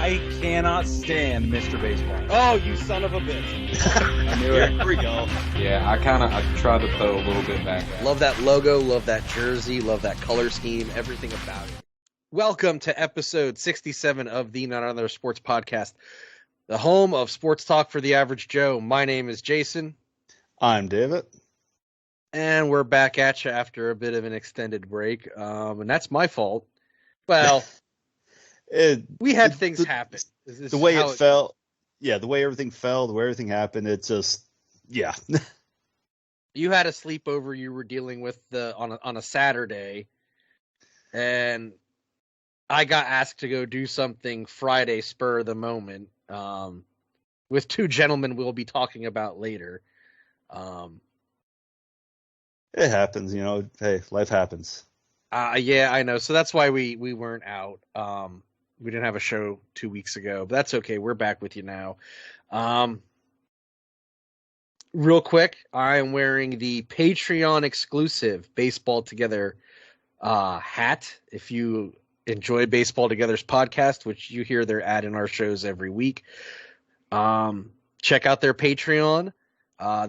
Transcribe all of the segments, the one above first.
I cannot stand Mr. Baseball. Oh, you son of a bitch. I knew it. Here we go. Yeah, I tried to throw a little bit back. Love that logo, love that jersey, love that color scheme, everything about it. Welcome to episode 67 of the Not Another Sports Podcast, the home of sports talk for the average Joe. My name is Jason. I'm David. And we're back at you after a bit of an extended break. And that's my fault. Well, we had things happen. The way it fell. Yeah, the way everything fell, the way everything happened, it's just, yeah. You had a sleepover you were dealing with on a Saturday, and I got asked to go do something Friday spur of the moment with two gentlemen we'll be talking about later. It happens, you know. Hey, life happens. Yeah, I know. So that's why we weren't out. We didn't have a show 2 weeks ago, but that's okay. We're back with you now. Real quick, I am wearing the Patreon exclusive Baseball Together hat. If you enjoy Baseball Together's podcast, which you hear their ad in our shows every week, check out their Patreon.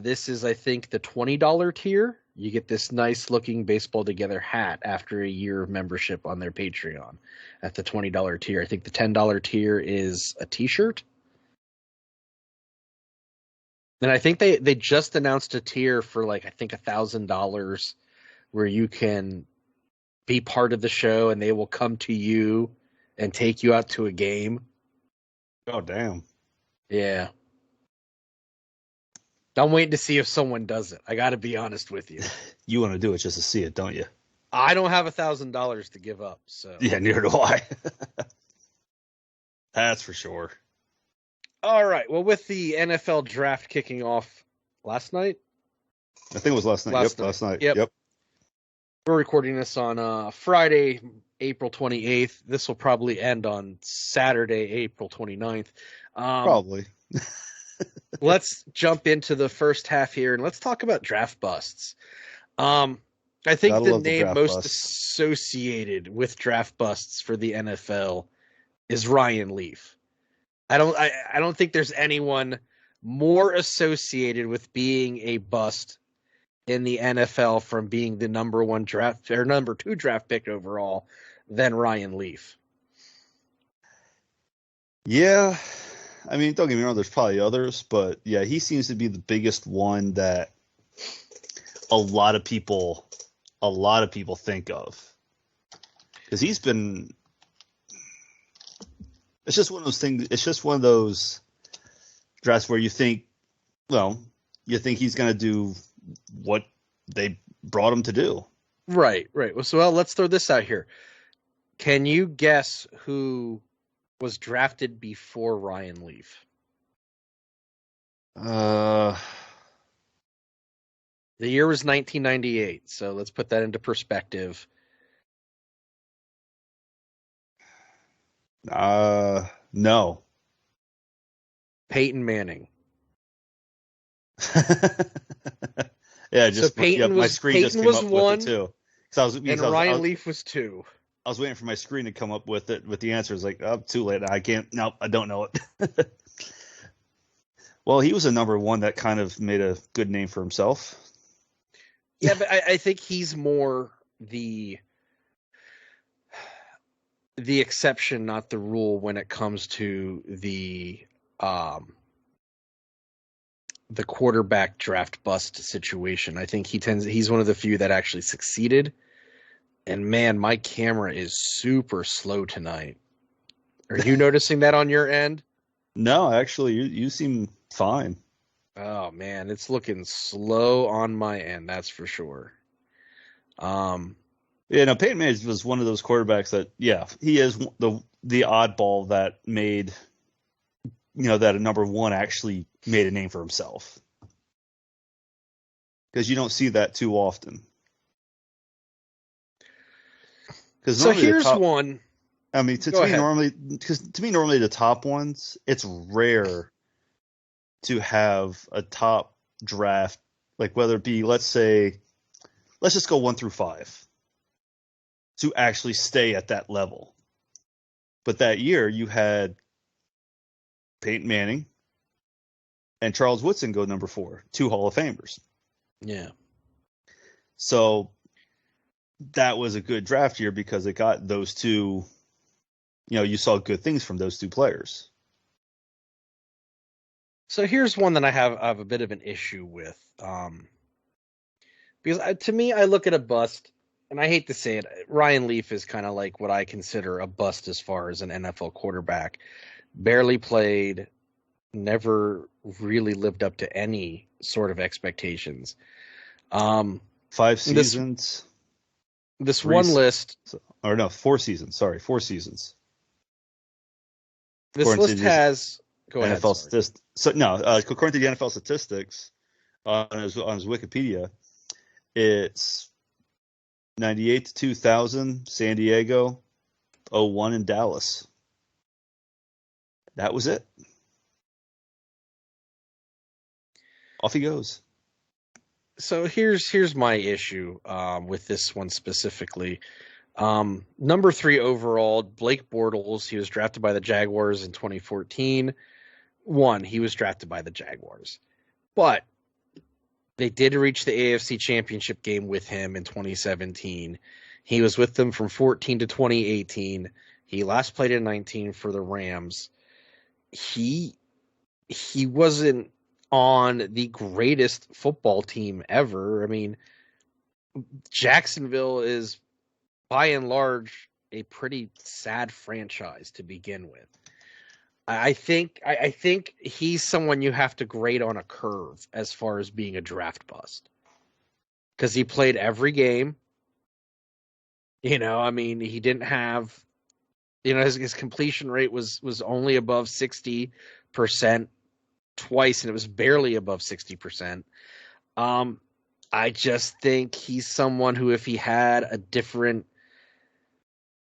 This is, I think, the $20 tier. You get this nice looking Baseball Together hat after a year of membership on their Patreon at the $20 tier. I think the $10 tier is a t-shirt. And I think they just announced a tier for like, I think $1,000 where you can be part of the show and they will come to you and take you out to a game. Oh, damn. Yeah. I'm waiting to see if someone does it. I got to be honest with you. You want to do it just to see it, don't you? I don't have $1,000 to give up. So yeah, neither do I. That's for sure. All right. Well, with the NFL draft kicking off last night. I think it was last night. Last night. Yep. We're recording this on Friday, April 28th. This will probably end on Saturday, April 29th. Probably. Let's jump into the first half here and let's talk about draft busts. I think the name most associated with draft busts for the NFL is Ryan Leaf. I don't think there's anyone more associated with being a bust in the NFL from being the number 2 draft pick overall than Ryan Leaf. Yeah. I mean, don't get me wrong, there's probably others, but yeah, he seems to be the biggest one that a lot of people think of. Because he's been, it's just one of those things, it's just one of those drafts where you think he's going to do what they brought him to do. Right. Well, so let's throw this out here. Can you guess who was drafted before Ryan Leaf? The year was 1998, so let's put that into perspective. No. Peyton Manning. Yeah, just so Peyton my screen just came was up one, with it too. And Ryan Leaf was 2. I was waiting for my screen to come up with the answers. Like, oh, too late. I can't. Nope, I don't know it. Well, he was a number 1 that kind of made a good name for himself. Yeah, but I think he's more the exception, not the rule, when it comes to the quarterback draft bust situation. I think he's one of the few that actually succeeded. And man, my camera is super slow tonight. Are you noticing that on your end? No, actually, you seem fine. Oh man, it's looking slow on my end. That's for sure. Yeah, no, Peyton Manning was one of those quarterbacks that, yeah, he is the oddball that made, that a number 1 actually made a name for himself. Because you don't see that too often. So here's one. I mean, to me, normally the top ones, it's rare to have a top draft, like whether it be, let's just go 1 through 5, to actually stay at that level. But that year you had Peyton Manning, and Charles Woodson go number 4, 2 Hall of Famers. Yeah. So that was a good draft year because it got those two, you saw good things from those two players. So here's one that I have a bit of an issue with. Because to me, I look at a bust, and I hate to say it, Ryan Leaf is kind of like what I consider a bust as far as an NFL quarterback. Barely played, never really lived up to any sort of expectations. 5 seasons. This one list. 4 seasons. Sorry, 4 seasons. This list has. Go ahead. NFL statistics. So according to the NFL statistics on his Wikipedia, it's 98 to 2000, San Diego, 01 in Dallas. That was it. Off he goes. So here's my issue with this one specifically. Number 3 overall, Blake Bortles. He was drafted by the Jaguars in 2014. He was drafted by the Jaguars. But they did reach the AFC Championship game with him in 2017. He was with them from 14 to 2018. He last played in 19 for the Rams. He wasn't on the greatest football team ever. I mean, Jacksonville is by and large a pretty sad franchise to begin with. I think he's someone you have to grade on a curve as far as being a draft bust. Because he played every game. He didn't have his completion rate was only above 60% twice, and it was barely above 60%. I just think he's someone who, if he had a different,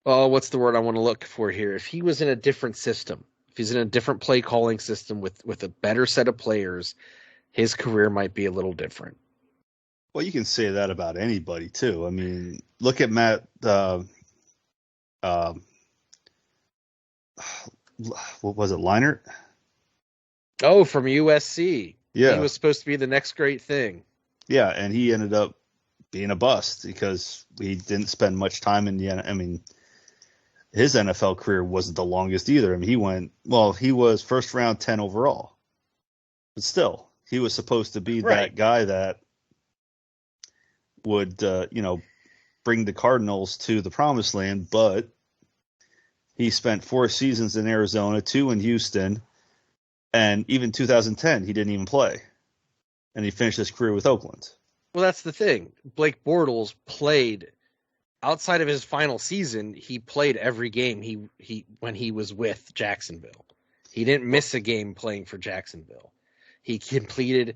what's the word I want to look for here? If he was in a different system, if he's in a different play calling system with a better set of players, his career might be a little different. Well, you can say that about anybody too. I mean, look at Matt. What was it, Leinart? Oh, from USC. Yeah, he was supposed to be the next great thing. Yeah, and he ended up being a bust because he didn't spend much time in the. His NFL career wasn't the longest either. He was first round 10 overall, but still, he was supposed to be that guy that would, bring the Cardinals to the promised land. But he spent 4 seasons in Arizona, 2 in Houston, and even 2010 he didn't even play, and he finished his career with Oakland. Well, that's the thing. Blake Bortles played. Outside of his final season, he played every game he when he was with Jacksonville. He didn't miss a game playing for Jacksonville. He completed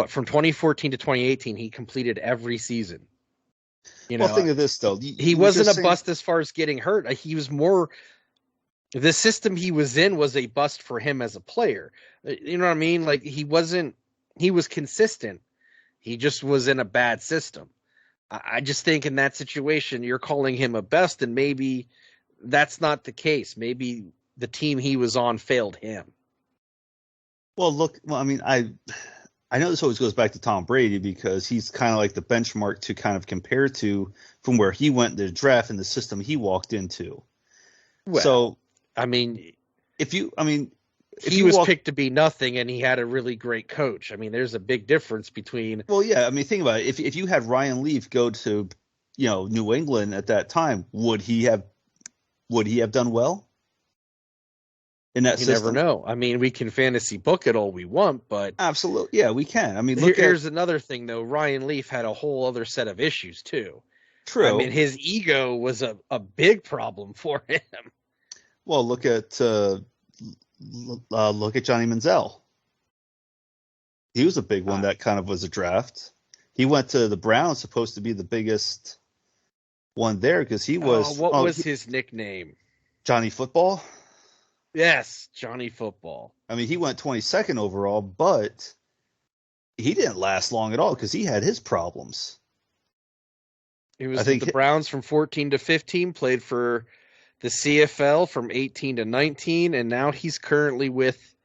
from 2014 to 2018, he completed every season. Think of this though. He wasn't a bust as far as getting hurt. He was more, the system he was in was a bust for him as a player. You know what I mean? Like he was consistent. He just was in a bad system. I just think in that situation, you're calling him a bust, and maybe that's not the case. Maybe the team he was on failed him. Well, I know this always goes back to Tom Brady because he's kind of like the benchmark to kind of compare to from where he went in the draft and the system he walked into. Well, so, he was picked to be nothing, and he had a really great coach. There's a big difference between. Well, yeah. Think about it. If you had Ryan Leaf go to, New England at that time, would he have done well in that system? You never know. We can fantasy book it all we want, but absolutely, yeah, we can. Here's another thing though. Ryan Leaf had a whole other set of issues too. True. His ego was a big problem for him. Well, look at Johnny Manziel. He was a big one that kind of was a draft. He went to the Browns, supposed to be the biggest one there because he was. What was his nickname? Johnny Football? Yes, Johnny Football. He went 22nd overall, but he didn't last long at all because he had his problems. He was with the Browns from 14 to 15, played for the CFL from 18 to 19, and now he's currently with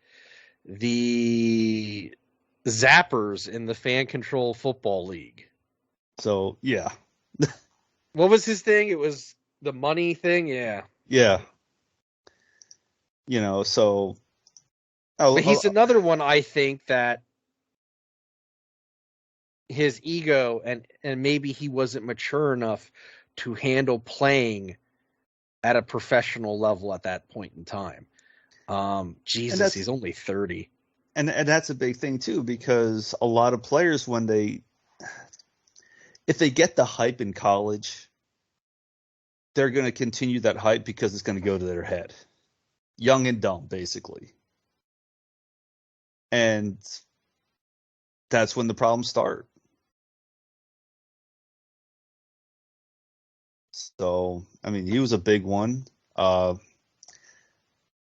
the Zappers in the Fan Control Football League. So, yeah. What was his thing? It was the money thing? Yeah. Yeah. You know, so... But he's another one, I think, that his ego and maybe he wasn't mature enough to handle playing at a professional level at that point in time. Jesus, he's only 30. And that's a big thing, too, because a lot of players, if they get the hype in college, they're going to continue that hype because it's going to go to their head. Young and dumb, basically. And that's when the problems start. So, I mean, he was a big one.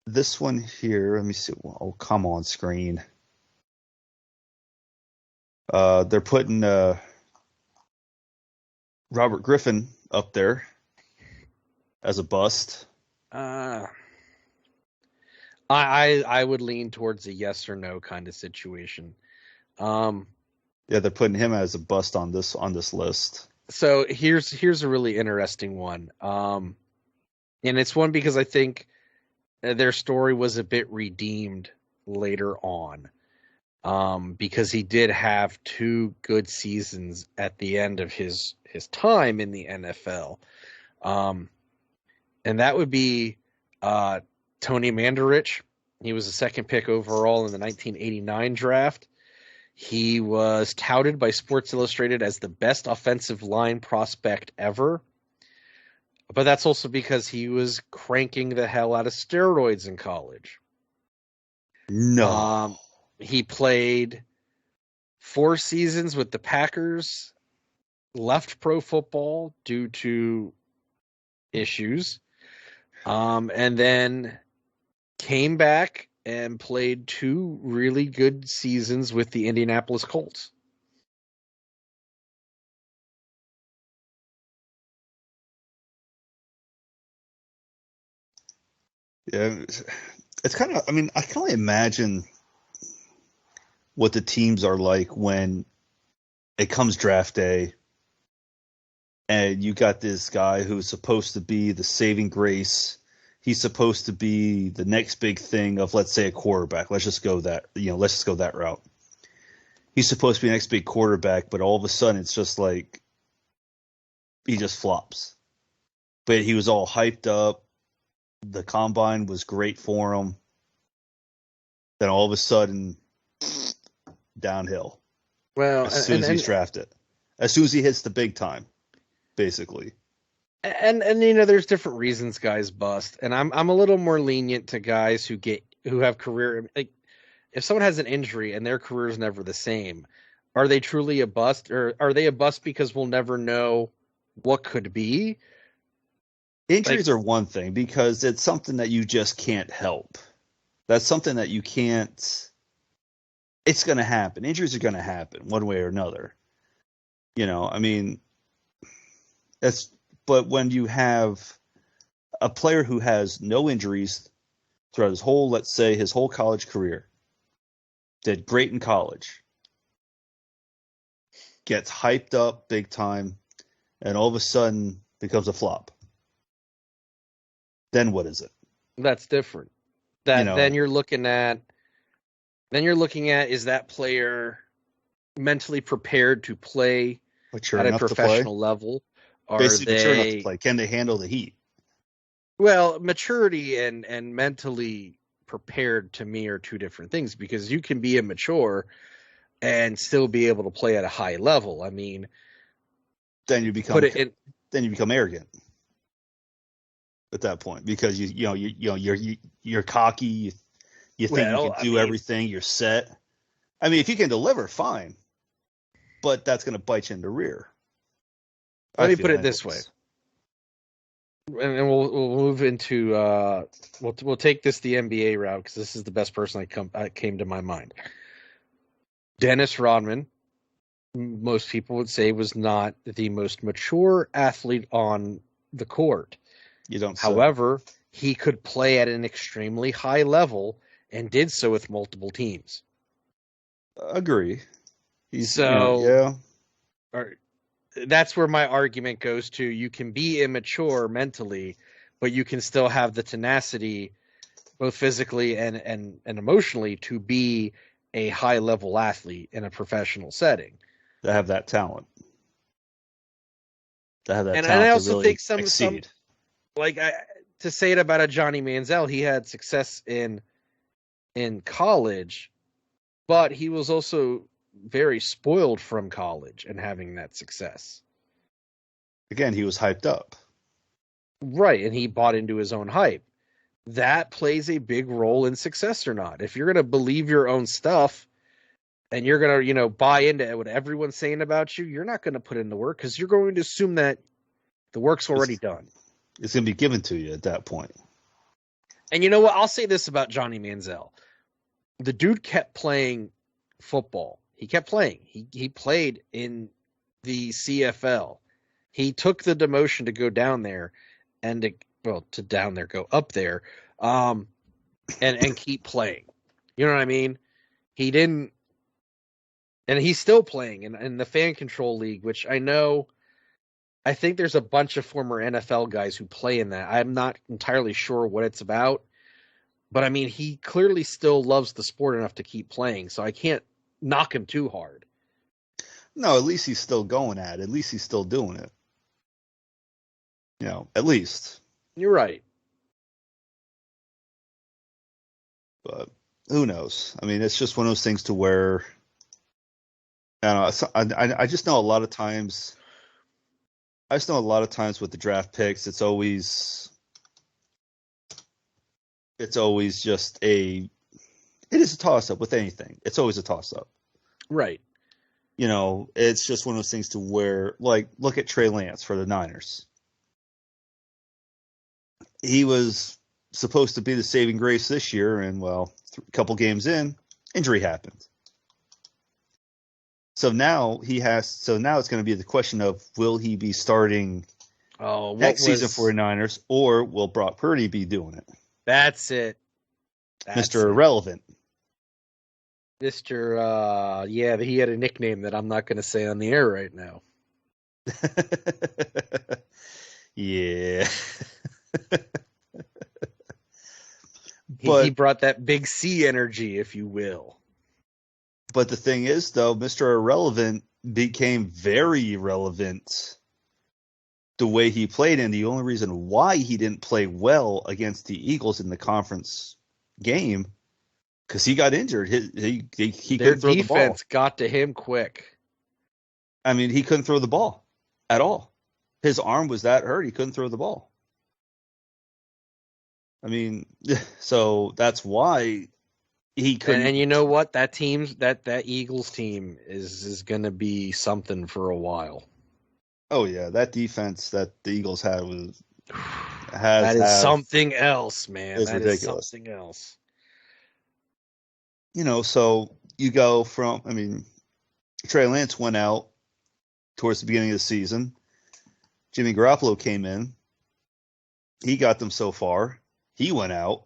This one here, let me see. Oh, come on, screen. They're putting Robert Griffin up there as a bust. I would lean towards a yes or no kind of situation. Yeah, they're putting him as a bust on this list. So here's a really interesting one. And it's one because I think their story was a bit redeemed later on. Because he did have 2 good seasons at the end of his time in the NFL. And that would be Tony Mandarich. He was the 2nd pick overall in the 1989 draft. He was touted by Sports Illustrated as the best offensive line prospect ever. But that's also because he was cranking the hell out of steroids in college. No. He played 4 seasons with the Packers, left pro football due to issues, and then came back and played 2 really good seasons with the Indianapolis Colts. Yeah, it's kind of, I mean, I can only imagine what the teams are like when it comes draft day and you got this guy who's supposed to be the saving grace. He's supposed to be the next big thing of, let's say, a quarterback. Let's just go that route. He's supposed to be the next big quarterback, but all of a sudden it's just like he just flops. But he was all hyped up. The combine was great for him. Then all of a sudden, downhill. Well, as soon as he's drafted, as soon as he hits the big time, basically. And you know, there's different reasons guys bust, and I'm a little more lenient to guys who have career. Like, if someone has an injury and their career is never the same, are they truly a bust, or are they a bust because we'll never know what could be? Injuries are one thing because it's something that you just can't help. That's something that you can't. It's going to happen. Injuries are going to happen one way or another. You know, I mean, but when you have a player who has no injuries throughout his whole, let's say, his whole college career, did great in college, gets hyped up big time, and all of a sudden becomes a flop. Then what is it? That's different. Then you're looking at is that player mentally prepared to play mature at a enough professional level? Are Basically mature enough they to play? Can they handle the heat? Well, maturity and mentally prepared to me are 2 different things, because you can be immature and still be able to play at a high level. I mean, then you become arrogant at that point, because you're cocky. You think you can do everything. You're set. I mean, if you can deliver, fine, but that's going to bite you in the rear. Let me put it this way, and we'll move into we'll take this the NBA route, because this is the best person that came to my mind. Dennis Rodman, most people would say, was not the most mature athlete on the court. You don't. However, he could play at an extremely high level and did so with multiple teams. Agree. So, that's where my argument goes to. You can be immature mentally, but you can still have the tenacity, both physically and emotionally, to be a high-level athlete in a professional setting. To have that talent. To have that And talent I also to really think exceed. To say it about a Johnny Manziel, he had success in college, but he was also very spoiled from college and having that success. Again, he was hyped up. Right, and he bought into his own hype. That plays a big role in success or not. If you're going to believe your own stuff and you're going to, buy into what everyone's saying about you, you're not going to put in the work because you're going to assume that the work's already done. It's going to be given to you at that point. And you know what? I'll say this about Johnny Manziel. The dude kept playing football. He kept playing. He played in the CFL. He took the demotion to go down there and go up there, and keep playing. You know what I mean? He didn't, and he's still playing in the fan control league, which I think there's a bunch of former NFL guys who play in that. I'm not entirely sure what it's about, but I mean, he clearly still loves the sport enough to keep playing, so I can't knock him too hard. No, at least he's still going at it. At least he's still doing it. At least. You're right. But who knows? I mean, it's just one of those things to where I don't know. I just know a lot of times. I just know a lot of times with the draft picks, it's always just it is a toss up with anything. It's always a toss up. Right. It's just one of those things to where, like, look at Trey Lance for the Niners. He was supposed to be the saving grace this year, and a couple games in, injury happened. So now it's going to be the question of, will he be starting next season for the Niners, or will Brock Purdy be doing it? That's it. Mr. Irrelevant. Mr. He had a nickname that I'm not going to say on the air right now. Yeah. He brought that big C energy, if you will. But the thing is, though, Mr. Irrelevant became very irrelevant the way he played, and the only reason why he didn't play well against the Eagles in the conference game, because he got injured. He couldn't throw the ball. Their defense got to him quick. I mean, he couldn't throw the ball at all. His arm was that hurt, he couldn't throw the ball. I mean, so that's why he couldn't. And you know what? That Eagles team is going to be something for a while. Oh yeah, that defense that the Eagles had something else, man. It's ridiculous. Is something else. So you go from, Trey Lance went out towards the beginning of the season. Jimmy Garoppolo came in. He got them so far. He went out.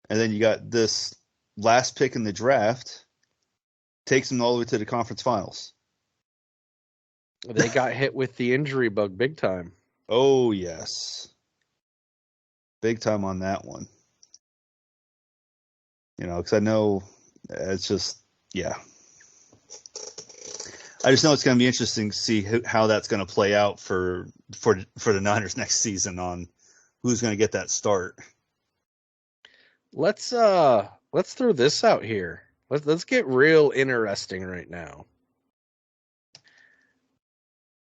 And then you got this last pick in the draft, takes them all the way to the conference finals. They got hit with the injury bug big time. Oh, yes. Big time on that one. Because I know it's just, yeah. I just know it's going to be interesting to see how that's going to play out for the Niners next season on who's going to get that start. Let's throw this out here. Let's get real interesting right now.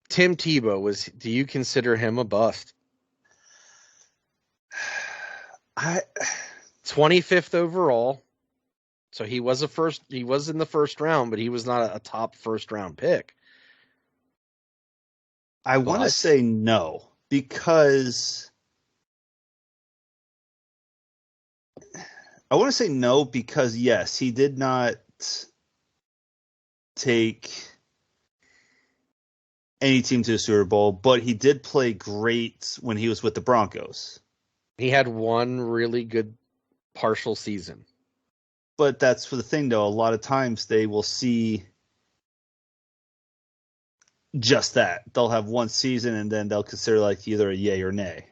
Tim Tebow, do you consider him a bust? 25th overall. So he was in the first round, but he was not a top first round pick. I want to say no, because yes, he did not take any team to the Super Bowl, but he did play great when he was with the Broncos. He had one really good partial season. But that's for the thing, though. A lot of times they will see just that. They'll have one season, and then they'll consider like either a yay or nay.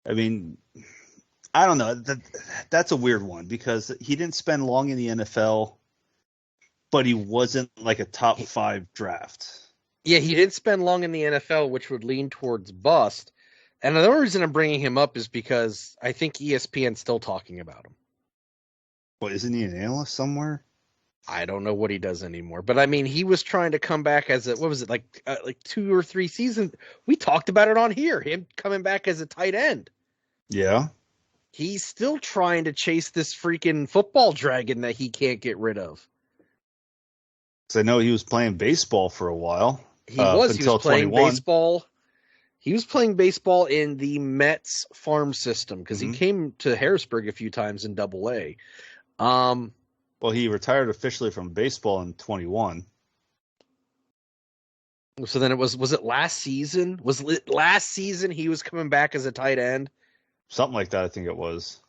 I mean, I don't know. That's a weird one because he didn't spend long in the NFL, but he wasn't like a top 5 draft. Yeah, he didn't spend long in the NFL, which would lean towards bust. And the only reason I'm bringing him up is because I think ESPN's still talking about him. What, isn't he an analyst somewhere? I don't know what he does anymore, but I mean, he was trying to come back as what was it, like 2 or 3 seasons? We talked about it on here, him coming back as a tight end. Yeah. He's still trying to chase this freaking football dragon that he can't get rid of. Because I know he was playing baseball for a while. He was playing 21. baseball. He was playing baseball in the Mets farm system because he came to Harrisburg a few times in Double-A. Well, he retired officially from baseball in 21. So then was it last season? Was it last season he was coming back as a tight end? Something like that, I think it was.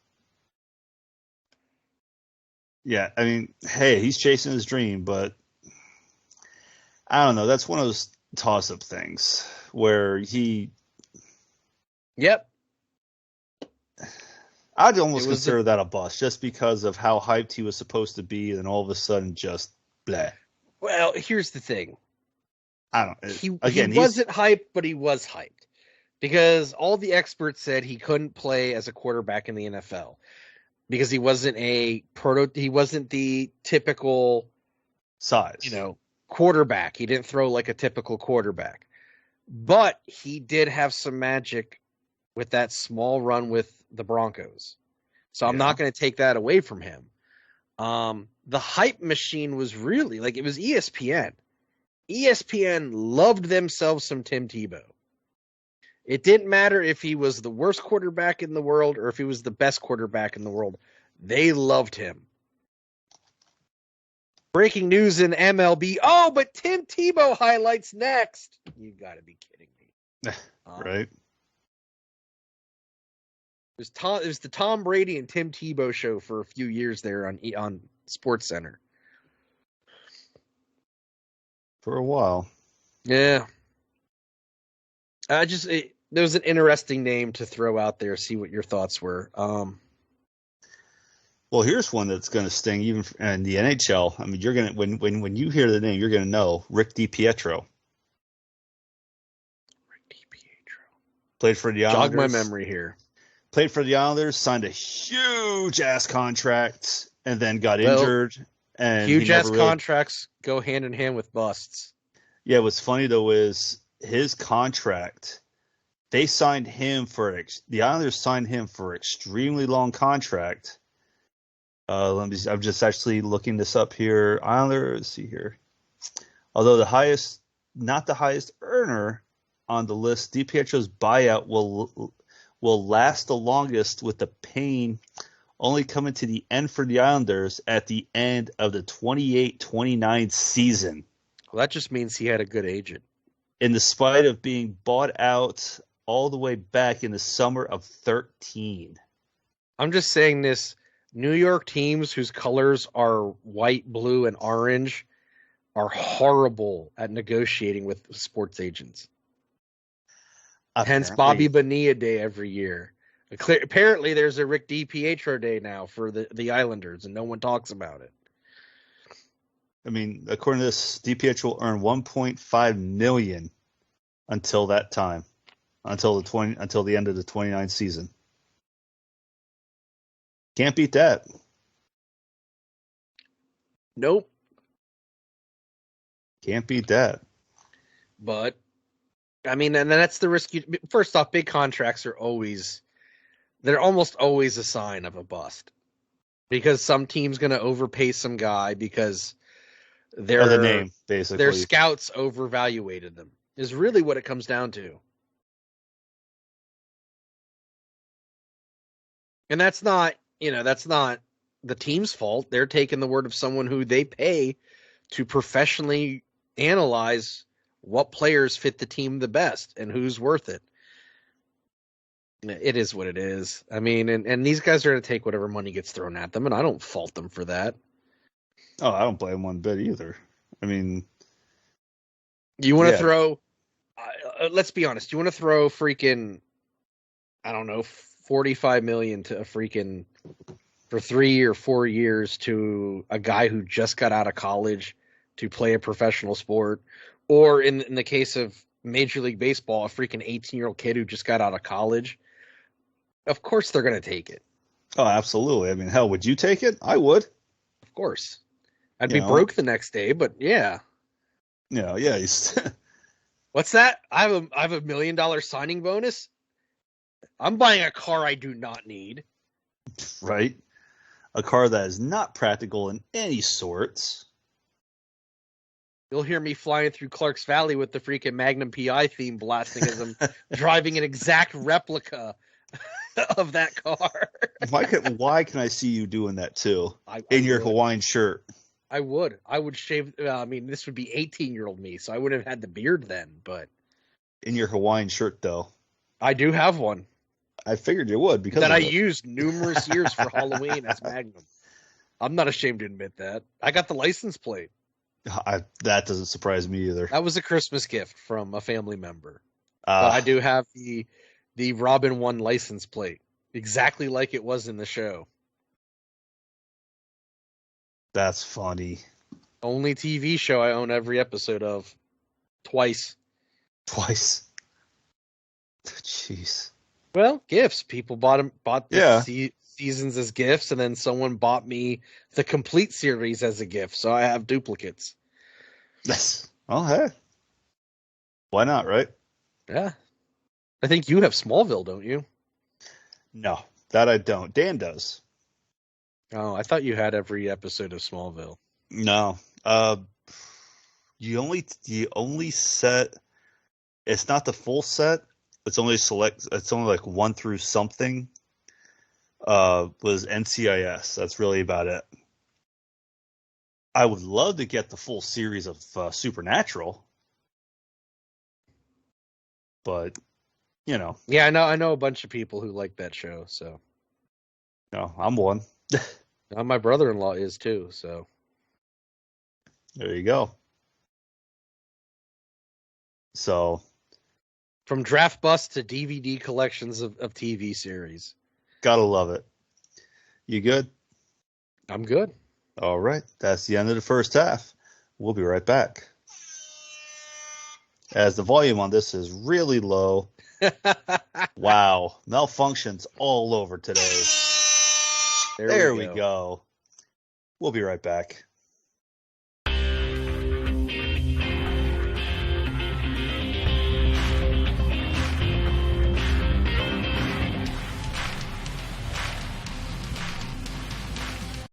Yeah, I mean, hey, he's chasing his dream, but I don't know. That's one of those toss-up things where he... Yep. I'd almost consider that a bust just because of how hyped he was supposed to be, and all of a sudden just bleh. Well, here's the thing. I don't. He wasn't hyped, but he was hyped because all the experts said he couldn't play as a quarterback in the NFL because he wasn't he wasn't the typical size, quarterback. He didn't throw like a typical quarterback, but he did have some magic with that small run with the Broncos. So I'm not going to take that away from him. The hype machine was really it was ESPN. ESPN loved themselves some Tim Tebow. It didn't matter if he was the worst quarterback in the world or if he was the best quarterback in the world. They loved him. Breaking news in MLB. Oh, but Tim Tebow highlights next. You got to be kidding me. Right. It was the Tom Brady and Tim Tebow show for a few years there on SportsCenter. For a while. Yeah. There was an interesting name to throw out there, see what your thoughts were. Well, here's one that's going to sting even in the NHL. I mean, you're going to when you hear the name, you're going to know Rick DiPietro. Rick DiPietro. Played for the Islanders. Jog my memory here. Played for the Islanders, signed a huge ass contract, and then got injured. And huge ass contracts go hand in hand with busts. Yeah, what's funny though is his contract. The Islanders signed him for an extremely long contract. I'm just actually looking this up here. Islanders, let's see here. Although not the highest earner on the list, DiPietro's buyout will last the longest, with the pain only coming to the end for the Islanders at the end of the 28-29 season. Well, that just means he had a good agent. In the spite of being bought out all the way back in the summer of 2013. I'm just saying this. New York teams whose colors are white, blue, and orange are horrible at negotiating with sports agents. Hence Bobby Bonilla Day every year. Apparently, there's a Rick DiPietro Day now for the Islanders, and no one talks about it. I mean, according to this, DiPietro earned $1.5 million until that time, until the end of the 29th season. Can't beat that. Nope. Can't beat that. But I mean, and that's the risk. First off, big contracts they're almost always a sign of a bust, because some team's going to overpay some guy because the name, basically. Their scouts overvaluated them, is really what it comes down to. And that's not the team's fault. They're taking the word of someone who they pay to professionally analyze what players fit the team the best and who's worth it. It is what it is. I mean, and these guys are going to take whatever money gets thrown at them, and I don't fault them for that. Oh, I don't blame one bit either. I mean, You want to Yeah. throw, let's be honest, you want to throw freaking, I don't know, 45 million to a freaking, for 3 or 4 years to a guy who just got out of college to play a professional sport, or in the case of Major League Baseball, a freaking 18-year-old kid who just got out of college. Of course they're going to take it. oh, absolutely. I mean, hell, would you take it? I would. Of course. I'd You be know? broke the next day, but yeah. Yeah. He's What's that? I have a $1 million signing bonus. I'm buying a car I do not need. right. A car that is not practical in any sorts. You'll hear me flying through Clarks Valley with the freaking Magnum PI theme blasting as I'm driving an exact replica of that car. Why can I see you doing that too? I In your would. Hawaiian shirt. I would shave. I mean, this would be 18-year-old me, so I wouldn't have had the beard then. But In your Hawaiian shirt, though. I do have one I figured you would because that of I it. used numerous years for Halloween as Magnum. I'm not ashamed to admit that. I got the license plate. That doesn't surprise me either. That was a Christmas gift from a family member. But I do have the Robin 1 license plate, exactly like it was in the show. That's funny. Only TV show I own every episode of. Twice. Twice. Jeez. Well, gifts. People bought Yeah. the seasons as gifts, and then someone bought me the complete series as a gift, so I have duplicates. Yes. Oh, hey. Why not, right? Yeah. I think you have Smallville, don't you? No, that I don't. Dan does. Oh, I thought you had every episode of Smallville. No. You only set. It's not the full set. It's only like 1 through something. Was NCIS. That's really about it. I would love to get the full series of Supernatural, but you know, Yeah, I know a bunch of people who like that show, so. no, I'm one. My brother-in-law is too, so. There you go. So, From draft bust to DVD collections of TV series. gotta love it. You good? I'm good. All right. That's the end of the first half. We'll be right back. As the volume on this is really low. Wow. Malfunctions all over today. There we go. We'll be right back.